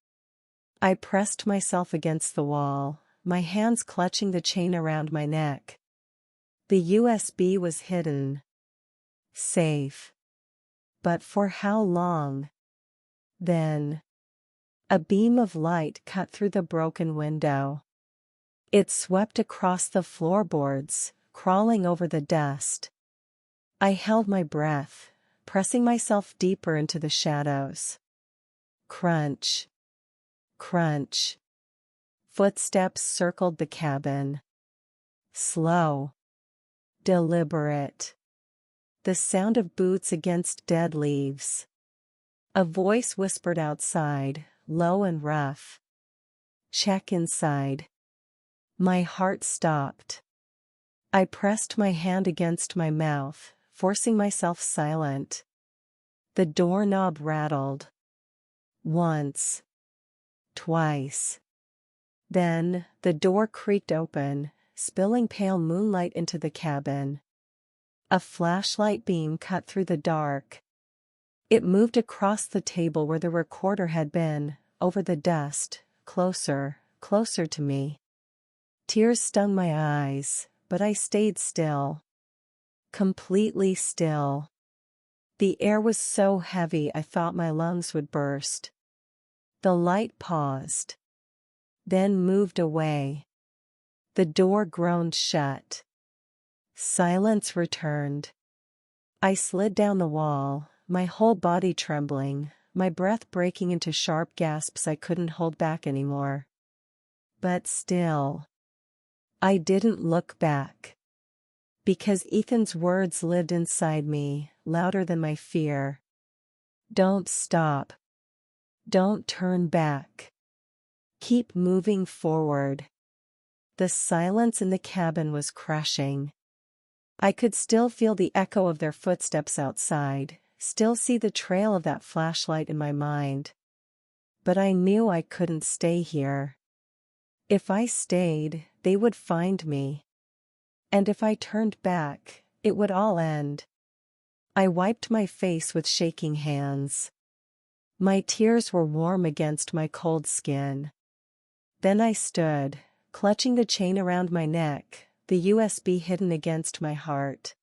I pressed myself against the wall, my hands clutching the chain around my neck. The USB was hidden. Safe. But for how long? Then, a beam of light cut through the broken window. It swept across the floorboards, crawling over the dust. I held my breath, pressing myself deeper into the shadows. Crunch. Crunch. Footsteps circled the cabin. Slow. Deliberate. The sound of boots against dead leaves. A voice whispered outside, low and rough. Check inside. My heart stopped. I pressed my hand against my mouth, forcing myself silent. The doorknob rattled. Once. Twice. Then, the door creaked open, spilling pale moonlight into the cabin. A flashlight beam cut through the dark. It moved across the table where the recorder had been, over the dust, closer, closer to me. Tears stung my eyes, but I stayed still. Completely still. The air was so heavy I thought my lungs would burst. The light paused. Then moved away. The door groaned shut. Silence returned. I slid down the wall, my whole body trembling, my breath breaking into sharp gasps I couldn't hold back anymore. But still, I didn't look back. Because Ethan's words lived inside me, louder than my fear. Don't stop. Don't turn back. Keep moving forward. The silence in the cabin was crushing. I could still feel the echo of their footsteps outside, still see the trail of that flashlight in my mind. But I knew I couldn't stay here. If I stayed, they would find me. And if I turned back, it would all end. I wiped my face with shaking hands. My tears were warm against my cold skin. Then I stood, clutching the chain around my neck, the USB hidden against my heart.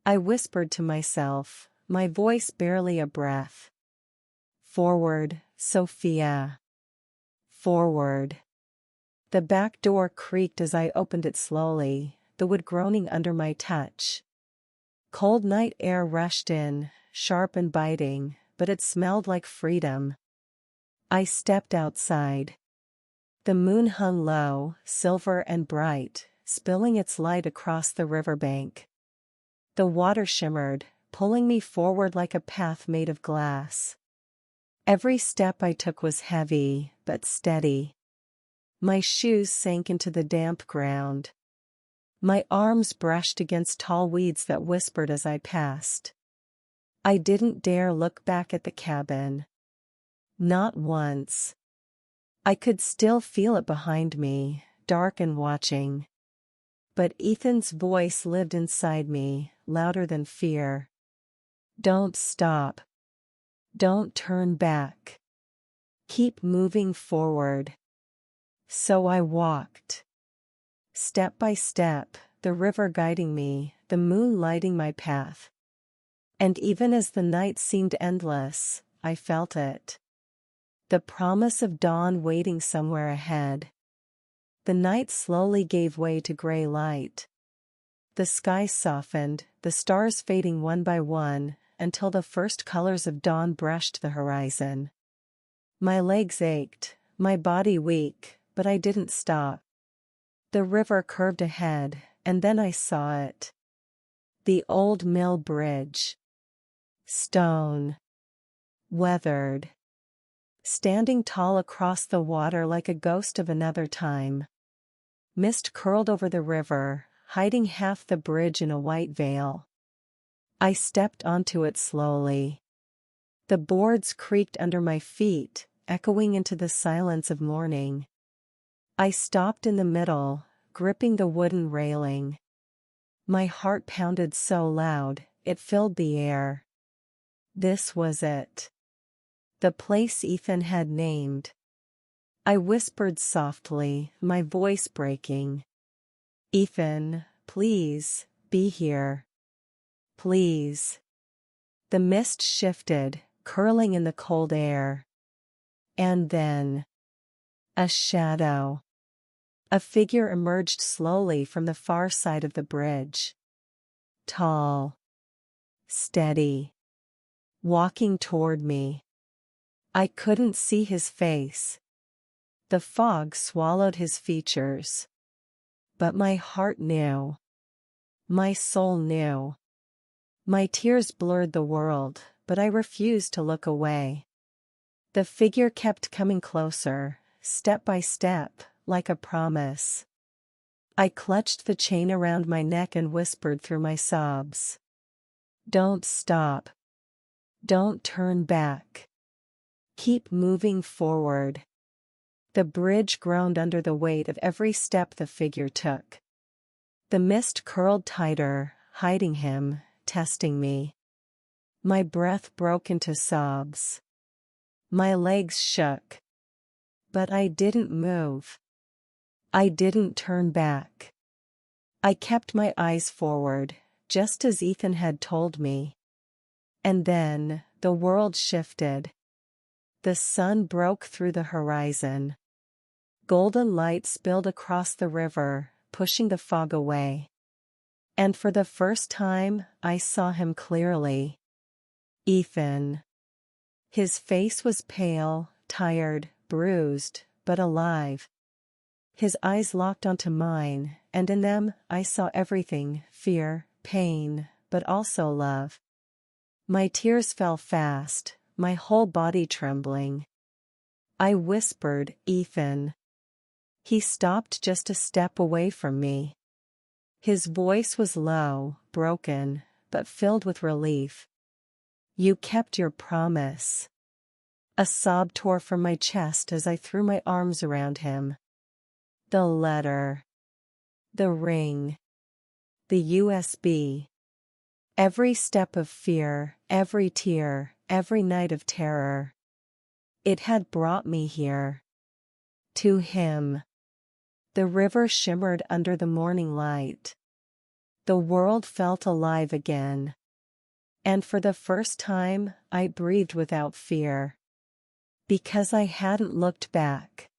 I whispered to myself, my voice barely a breath. Forward, Sophia. Forward. The back door creaked as I opened it slowly, the wood groaning under my touch. Cold night air rushed in, sharp and biting, but it smelled like freedom. I stepped outside. The moon hung low, silver and bright, spilling its light across the riverbank. The water shimmered, pulling me forward like a path made of glass. Every step I took was heavy, but steady. My shoes sank into the damp ground. My arms brushed against tall weeds that whispered as I passed. I didn't dare look back at the cabin. Not once. I could still feel it behind me, dark and watching. But Ethan's voice lived inside me, louder than fear. Don't stop. Don't turn back. Keep moving forward. So I walked. Step by step, the river guiding me, the moon lighting my path. And even as the night seemed endless, I felt it. The promise of dawn waiting somewhere ahead. The night slowly gave way to gray light. The sky softened, the stars fading one by one, until the first colors of dawn brushed the horizon. My legs ached, my body weak, but I didn't stop. The river curved ahead, and then I saw it. The old mill bridge. Stone. Weathered. Standing tall across the water like a ghost of another time. Mist curled over the river, hiding half the bridge in a white veil. I stepped onto it slowly. The boards creaked under my feet, echoing into the silence of morning. I stopped in the middle, gripping the wooden railing. My heart pounded so loud, it filled the air. This was it. The place Ethan had named. I whispered softly, my voice breaking. Ethan, please, be here. Please. The mist shifted, curling in the cold air. And then. A shadow. A figure emerged slowly from the far side of the bridge. Tall. Steady. Walking toward me. I couldn't see his face. The fog swallowed his features. But my heart knew. My soul knew. My tears blurred the world, but I refused to look away. The figure kept coming closer, step by step, like a promise. I clutched the chain around my neck and whispered through my sobs. Don't stop. Don't turn back. Keep moving forward. The bridge groaned under the weight of every step the figure took. The mist curled tighter, hiding him, testing me. My breath broke into sobs. My legs shook. But I didn't move. I didn't turn back. I kept my eyes forward, just as Ethan had told me. And then, the world shifted. The sun broke through the horizon. Golden light spilled across the river, pushing the fog away. And for the first time, I saw him clearly. Ethan. His face was pale, tired, bruised, but alive. His eyes locked onto mine, and in them I saw everything: fear, pain, but also love. My tears fell fast, my whole body trembling. I whispered, "Ethan." He stopped just a step away from me. His voice was low, broken, but filled with relief. "You kept your promise." A sob tore from my chest as I threw my arms around him. The letter. The ring. The USB. Every step of fear, every tear, every night of terror. It had brought me here. To him. The river shimmered under the morning light. The world felt alive again. And for the first time, I breathed without fear. Because I hadn't looked back.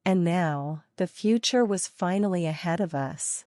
And now, the future was finally ahead of us.